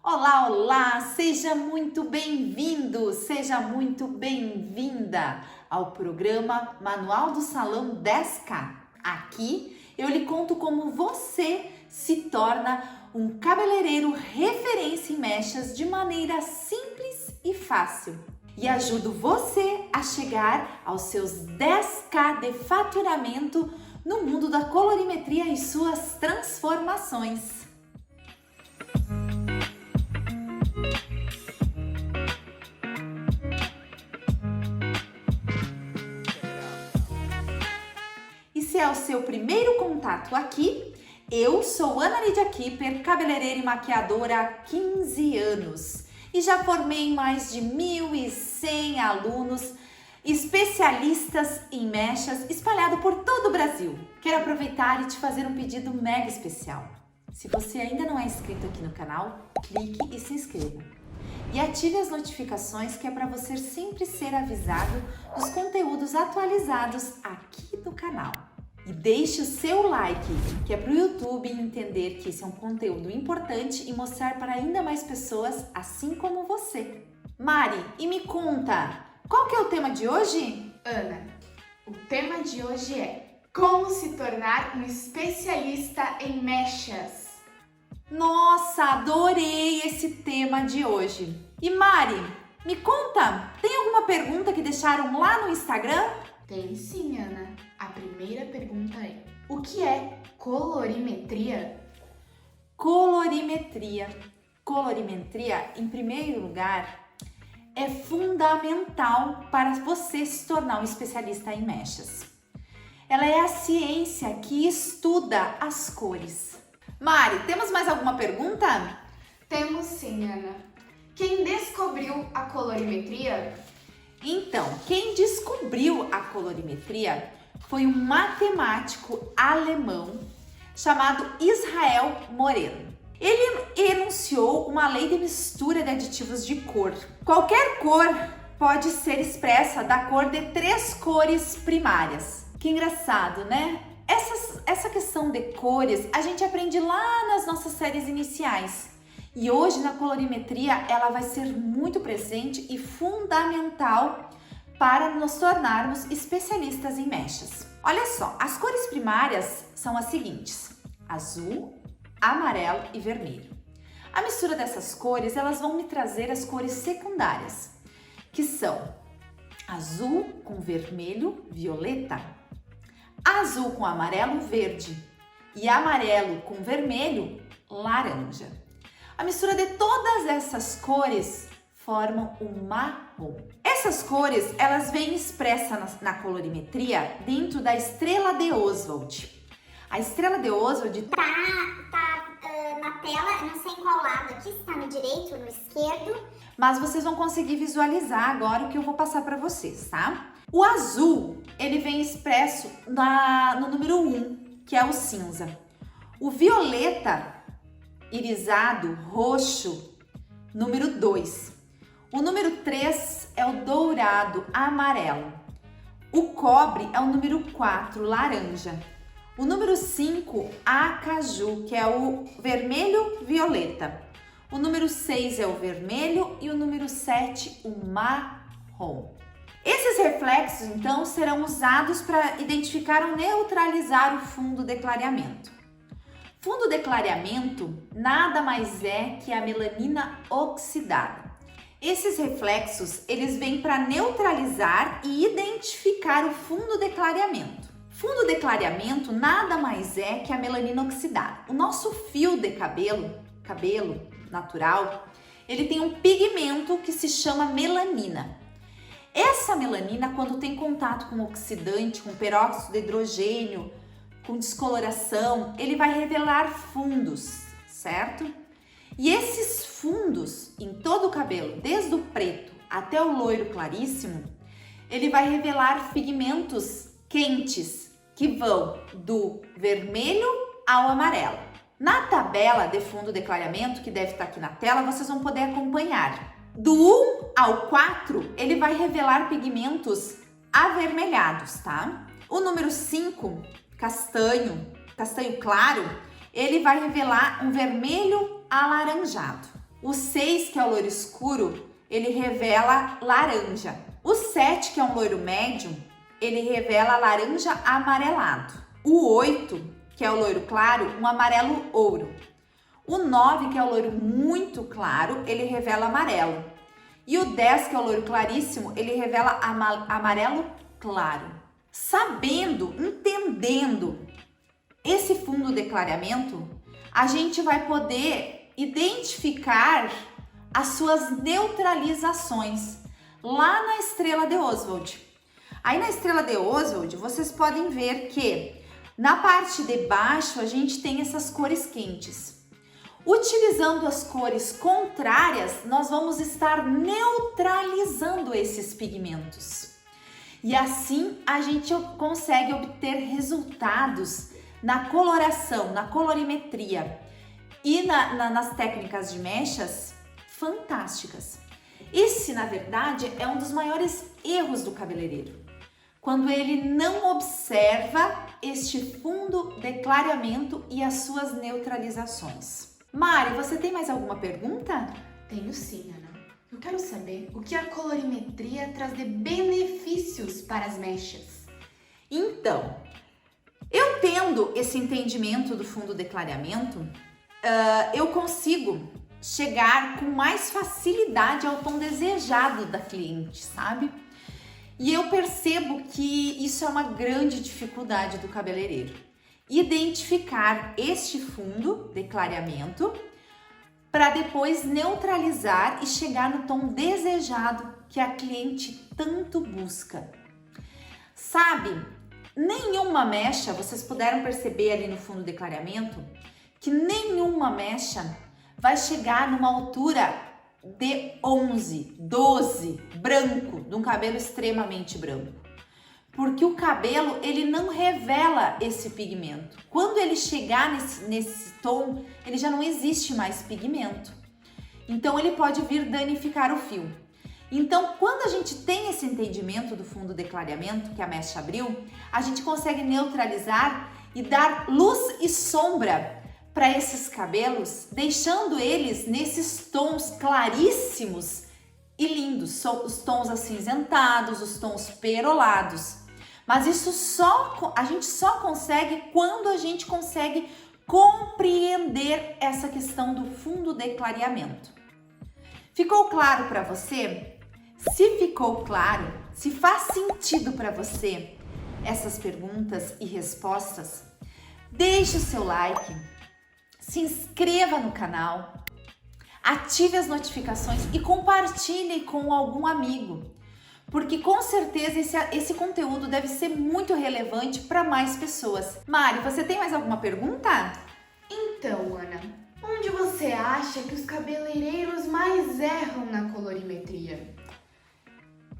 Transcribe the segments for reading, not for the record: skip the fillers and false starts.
Olá, olá! Seja muito bem-vindo, seja muito bem-vinda ao programa Manual do Salão 10K. Aqui eu lhe conto como você se torna um cabeleireiro referência em mechas de maneira simples e fácil. E ajudo você a chegar aos seus 10K de faturamento no mundo da colorimetria e suas transformações. E se é o seu primeiro contato aqui, eu sou Ana Lídia Kipper, cabeleireira e maquiadora há 15 anos e já formei mais de 1.100 alunos especialistas em mechas espalhado por todo o Brasil. Quero aproveitar e te fazer um pedido mega especial. Se você ainda não é inscrito aqui no canal, clique e se inscreva. E ative as notificações que é para você sempre ser avisado dos conteúdos atualizados aqui do canal. E deixe o seu like, que é para o YouTube entender que esse é um conteúdo importante e mostrar para ainda mais pessoas assim como você. Mari, e me conta, qual que é o tema de hoje? Ana, o tema de hoje é como se tornar um especialista em mechas. Nossa, adorei esse tema de hoje. E Mari, me conta, tem alguma pergunta que deixaram lá no Instagram? Tem sim, Ana. A primeira pergunta é: o que é colorimetria? Colorimetria. Colorimetria, em primeiro lugar, é fundamental para você se tornar um especialista em mechas. Ela é a ciência que estuda as cores. Mari, temos mais alguma pergunta? Temos sim, Ana. Quem descobriu a colorimetria? Então, quem descobriu a colorimetria foi um matemático alemão chamado Israel Moreno. Ele enunciou uma lei de mistura de aditivos de cor. Qualquer cor pode ser expressa da cor de 3 cores primárias. Que engraçado, né? Essa questão de cores a gente aprende lá nas nossas séries iniciais. E hoje na colorimetria ela vai ser muito presente e fundamental para nos tornarmos especialistas em mechas. Olha só, as cores primárias são as seguintes: azul, amarelo e vermelho. A mistura dessas cores, elas vão me trazer as cores secundárias, que são azul com vermelho, violeta, azul com amarelo, verde e amarelo com vermelho, laranja. A mistura de todas essas cores formam o marrom. Essas cores, elas vêm expressas na colorimetria dentro da estrela de Oswald. A estrela de Oswald tá na tela, eu não sei em qual lado aqui, se tá no direito ou no esquerdo. Mas vocês vão conseguir visualizar agora o que eu vou passar para vocês, tá? O azul, ele vem expresso no número 1, que é o cinza. O violeta irisado, roxo, número 2. O número 3 é o dourado, amarelo. O cobre é o número 4, laranja. O número 5, acaju, que é o vermelho, violeta. O número 6 é o vermelho e o número 7, o marrom. Esses reflexos, então, serão usados para identificar ou neutralizar o fundo de clareamento. Fundo de clareamento nada mais é que a melanina oxidada. Esses reflexos, eles vêm para neutralizar e identificar o fundo de clareamento. Fundo de clareamento nada mais é que a melanina oxidada. O nosso fio de cabelo natural, ele tem um pigmento que se chama melanina. Essa melanina, quando tem contato com oxidante, com peróxido de hidrogênio, com descoloração, ele vai revelar fundos, certo? E esses fundos em todo o cabelo, desde o preto até o loiro claríssimo, ele vai revelar pigmentos quentes que vão do vermelho ao amarelo. Na tabela de fundo de clareamento, que deve estar aqui na tela, vocês vão poder acompanhar. Do 1 ao 4, ele vai revelar pigmentos avermelhados, tá? O número 5, castanho claro, ele vai revelar um vermelho alaranjado. O 6, que é o loiro escuro, ele revela laranja. O 7, que é um loiro médio, ele revela laranja amarelado. O 8, que é o loiro claro, um amarelo ouro. O 9, que é o loiro muito claro, ele revela amarelo. E o 10, que é o loiro claríssimo, ele revela amarelo claro. Sabendo, entendendo esse fundo de clareamento, a gente vai poder identificar as suas neutralizações lá na estrela de Oswald. Aí na estrela de Oswald, vocês podem ver que na parte de baixo a gente tem essas cores quentes. Utilizando as cores contrárias, nós vamos estar neutralizando esses pigmentos. E assim a gente consegue obter resultados na coloração, na colorimetria e nas técnicas de mechas fantásticas. Esse, na verdade, é um dos maiores erros do cabeleireiro, quando ele não observa este fundo de clareamento e as suas neutralizações. Mari, você tem mais alguma pergunta? Tenho sim, Ana. Eu quero saber o que a colorimetria traz de benefícios para as mechas. Então, eu tendo esse entendimento do fundo de clareamento, eu consigo chegar com mais facilidade ao tom desejado da cliente, sabe? E eu percebo que isso é uma grande dificuldade do cabeleireiro. Identificar este fundo de clareamento para depois neutralizar e chegar no tom desejado que a cliente tanto busca. Sabe, nenhuma mecha, vocês puderam perceber ali no fundo de clareamento, que nenhuma mecha vai chegar numa altura de 11, 12, branco, de um cabelo extremamente branco. Porque o cabelo, ele não revela esse pigmento. Quando ele chegar nesse tom, ele já não existe mais pigmento. Então, ele pode vir danificar o fio. Então, quando a gente tem esse entendimento do fundo de clareamento, que a mecha abriu, a gente consegue neutralizar e dar luz e sombra para esses cabelos, deixando eles nesses tons claríssimos e lindos. Os tons acinzentados, os tons perolados. Mas isso a gente só consegue quando a gente consegue compreender essa questão do fundo de clareamento. Ficou claro para você? Se ficou claro, se faz sentido para você essas perguntas e respostas, deixe o seu like, se inscreva no canal, ative as notificações e compartilhe com algum amigo. Porque com certeza esse conteúdo deve ser muito relevante para mais pessoas. Mari, você tem mais alguma pergunta? Então, Ana, onde você acha que os cabeleireiros mais erram na colorimetria?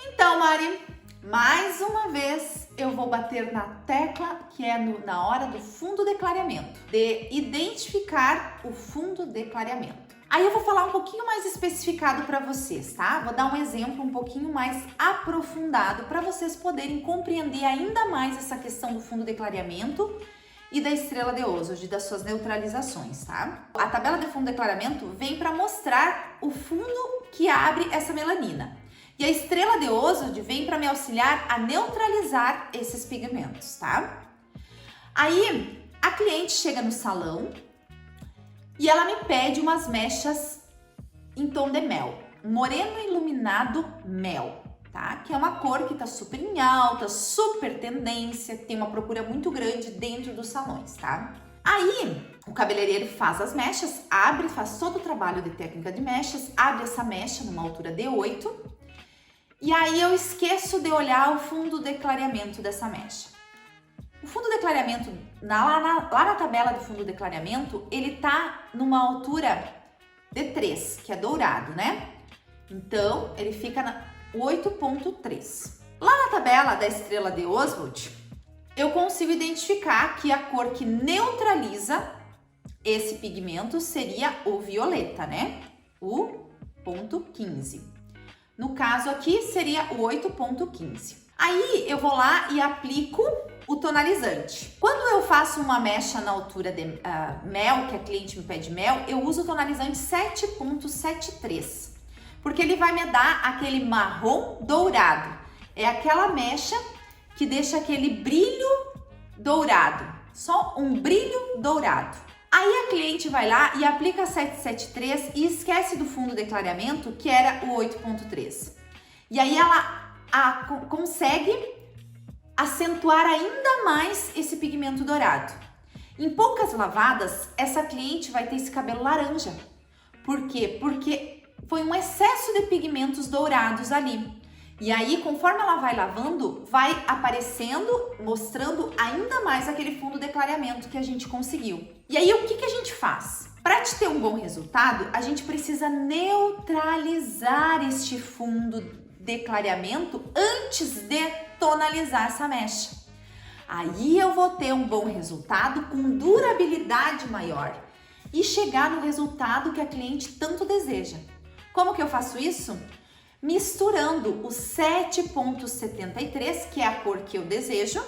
Então, Mari, mais uma vez eu vou bater na tecla que é na hora do fundo de clareamento, de identificar o fundo de clareamento. Aí eu vou falar um pouquinho mais especificado para vocês, tá? Vou dar um exemplo um pouquinho mais aprofundado para vocês poderem compreender ainda mais essa questão do fundo de clareamento e da estrela de Oswald, das suas neutralizações, tá? A tabela de fundo de clareamento vem para mostrar o fundo que abre essa melanina. E a estrela de Oswald vem para me auxiliar a neutralizar esses pigmentos, tá? Aí a cliente chega no salão e ela me pede umas mechas em tom de mel, moreno iluminado mel, tá? Que é uma cor que tá super em alta, super tendência, tem uma procura muito grande dentro dos salões, tá? Aí o cabeleireiro faz as mechas, abre, faz todo o trabalho de técnica de mechas, abre essa mecha numa altura de 8 e aí eu esqueço de olhar o fundo de clareamento dessa mecha. O fundo de clareamento, lá na tabela do fundo de clareamento, ele tá numa altura de 3, que é dourado, né? Então, ele fica na 8.3. Lá na tabela da estrela de Oswald, eu consigo identificar que a cor que neutraliza esse pigmento seria o violeta, né? O ponto 15. No caso aqui, seria o 8.15. Aí, eu vou lá e aplico o tonalizante. Quando eu faço uma mecha na altura de mel, que a cliente me pede mel, eu uso o tonalizante 7.73, porque ele vai me dar aquele marrom dourado. É aquela mecha que deixa aquele brilho dourado, só um brilho dourado. Aí a cliente vai lá e aplica 773 e esquece do fundo de clareamento, que era o 8.3. E aí ela consegue acentuar ainda mais esse pigmento dourado. Em poucas lavadas, essa cliente vai ter esse cabelo laranja. Por quê? Porque foi um excesso de pigmentos dourados ali. E aí, conforme ela vai lavando, vai aparecendo, mostrando ainda mais aquele fundo de clareamento que a gente conseguiu. E aí, o que a gente faz? Para te ter um bom resultado, a gente precisa neutralizar este fundo de clareamento antes de tonalizar essa mecha. Aí eu vou ter um bom resultado com durabilidade maior e chegar no resultado que a cliente tanto deseja. Como que eu faço isso? Misturando o 7.73, que é a cor que eu desejo,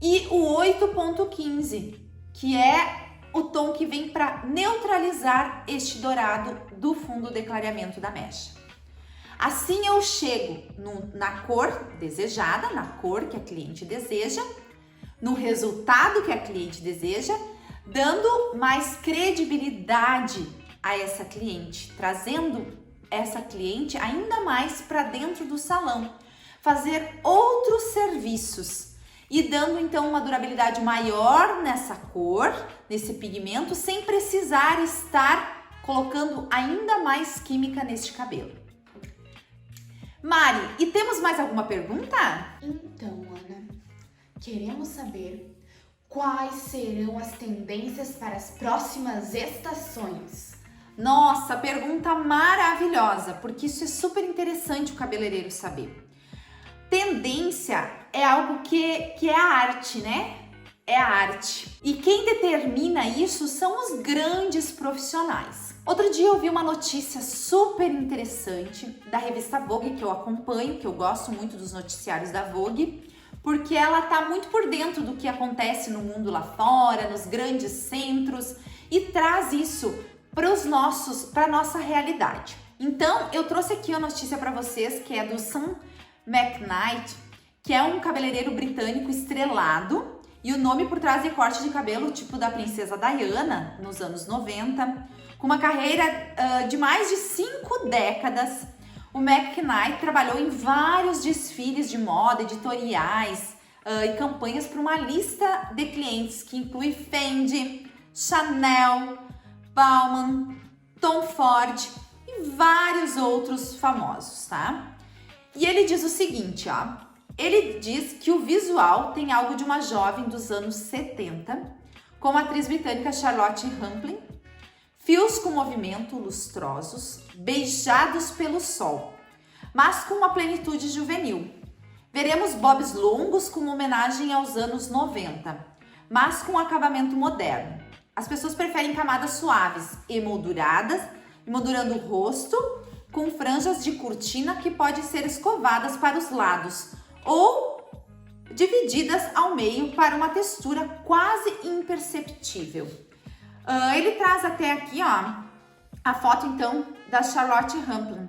e o 8.15, que é o tom que vem para neutralizar este dourado do fundo de clareamento da mecha. Assim eu chego na cor desejada, na cor que a cliente deseja, no resultado que a cliente deseja, dando mais credibilidade a essa cliente, trazendo essa cliente ainda mais para dentro do salão, fazer outros serviços e dando então uma durabilidade maior nessa cor, nesse pigmento, sem precisar estar colocando ainda mais química neste cabelo. Mari, e temos mais alguma pergunta? Então, Ana, queremos saber quais serão as tendências para as próximas estações. Nossa, pergunta maravilhosa, porque isso é super interessante o cabeleireiro saber. Tendência é algo que é a arte, né? É a arte. E quem determina isso são os grandes profissionais. Outro dia eu vi uma notícia super interessante da revista Vogue, que eu acompanho, que eu gosto muito dos noticiários da Vogue, porque ela tá muito por dentro do que acontece no mundo lá fora, nos grandes centros, e traz isso para a nossa realidade. Então, eu trouxe aqui uma notícia para vocês que é do Sam McKnight, que é um cabeleireiro britânico estrelado, e o nome por trás de corte de cabelo tipo da princesa Diana, nos anos 90, com uma carreira de mais de 5 décadas. O McKnight trabalhou em vários desfiles de moda, editoriais e campanhas para uma lista de clientes que inclui Fendi, Chanel, Bauman, Tom Ford e vários outros famosos, tá? E ele diz o seguinte, ó. Ele diz que o visual tem algo de uma jovem dos anos 70, como a atriz britânica Charlotte Rampling, fios com movimento lustrosos, beijados pelo sol, mas com uma plenitude juvenil. Veremos bobs longos como homenagem aos anos 90, mas com acabamento moderno. As pessoas preferem camadas suaves, emolduradas, emoldurando o rosto, com franjas de cortina que podem ser escovadas para os lados ou divididas ao meio para uma textura quase imperceptível. Ele traz até aqui, ó, a foto então da Charlotte Rampling,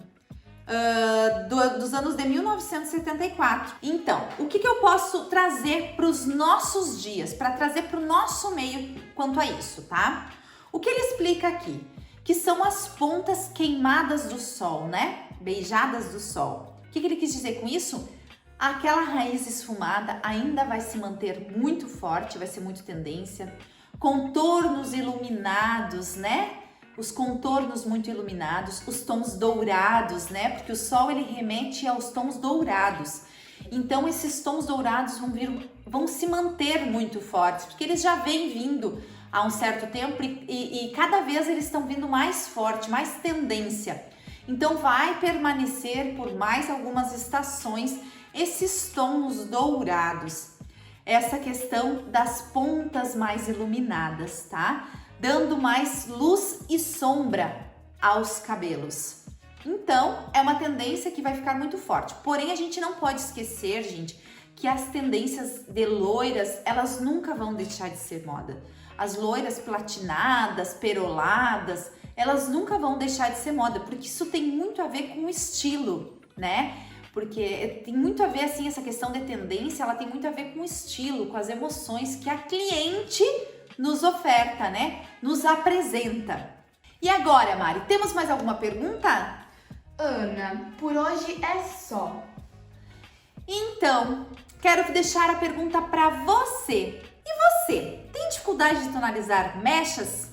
dos anos de 1974. Então, o que eu posso trazer para os nossos dias, para trazer para o nosso meio quanto a isso, tá? O que ele explica aqui? Que são as pontas queimadas do sol, né? Beijadas do sol. O que ele quis dizer com isso? Aquela raiz esfumada ainda vai se manter muito forte, vai ser muito tendência. Contornos iluminados, né? Os contornos muito iluminados, os tons dourados, né? Porque o sol ele remete aos tons dourados. Então esses tons dourados vão se manter muito fortes, porque eles já vêm vindo há um certo tempo e cada vez eles estão vindo mais forte, mais tendência. Então vai permanecer por mais algumas estações esses tons dourados. Essa questão das pontas mais iluminadas, tá? Dando mais luz e sombra aos cabelos. Então, é uma tendência que vai ficar muito forte. Porém, a gente não pode esquecer, gente, que as tendências de loiras, elas nunca vão deixar de ser moda. As loiras platinadas, peroladas, elas nunca vão deixar de ser moda, porque isso tem muito a ver com o estilo, né? Porque tem muito a ver, assim, essa questão de tendência, ela tem muito a ver com o estilo, com as emoções que a cliente nos oferta, né? Nos apresenta. E agora, Mari, temos mais alguma pergunta? Ana, por hoje é só. Então, quero deixar a pergunta para você. E você, tem dificuldade de tonalizar mechas?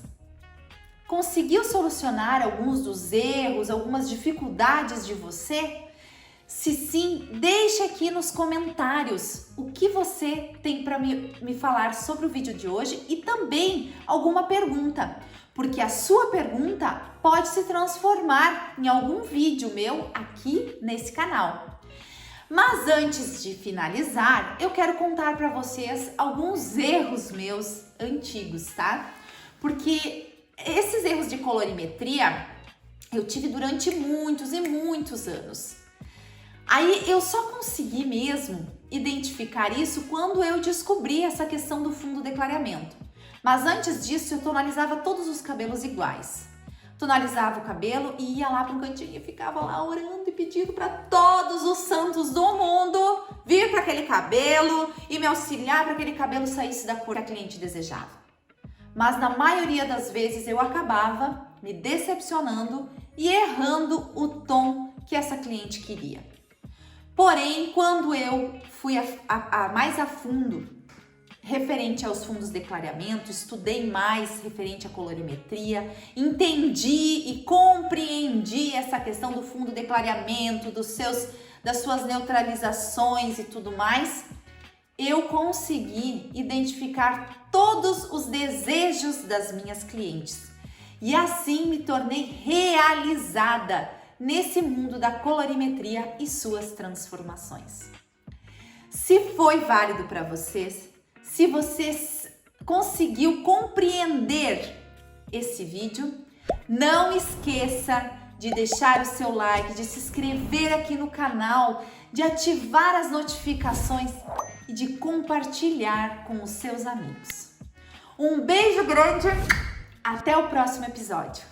Conseguiu solucionar alguns dos erros, algumas dificuldades de você? Se sim, deixe aqui nos comentários o que você tem para me falar sobre o vídeo de hoje e também alguma pergunta, porque a sua pergunta pode se transformar em algum vídeo meu aqui nesse canal. Mas antes de finalizar, eu quero contar para vocês alguns erros meus antigos, tá? Porque esses erros de colorimetria eu tive durante muitos e muitos anos. Aí eu só consegui mesmo identificar isso quando eu descobri essa questão do fundo de clareamento. Mas antes disso eu tonalizava todos os cabelos iguais. Tonalizava o cabelo e ia lá para um cantinho e ficava lá orando e pedindo para todos os santos do mundo vir para aquele cabelo e me auxiliar para que aquele cabelo saísse da cor que a cliente desejava. Mas na maioria das vezes eu acabava me decepcionando e errando o tom que essa cliente queria. Porém, quando eu fui mais a fundo referente aos fundos de clareamento, estudei mais referente à colorimetria, entendi e compreendi essa questão do fundo de clareamento, das suas neutralizações e tudo mais, eu consegui identificar todos os desejos das minhas clientes e assim me tornei realizada nesse mundo da colorimetria e suas transformações. Se foi válido para vocês, se você conseguiu compreender esse vídeo, não esqueça de deixar o seu like, de se inscrever aqui no canal, de ativar as notificações e de compartilhar com os seus amigos. Um beijo grande, até o próximo episódio.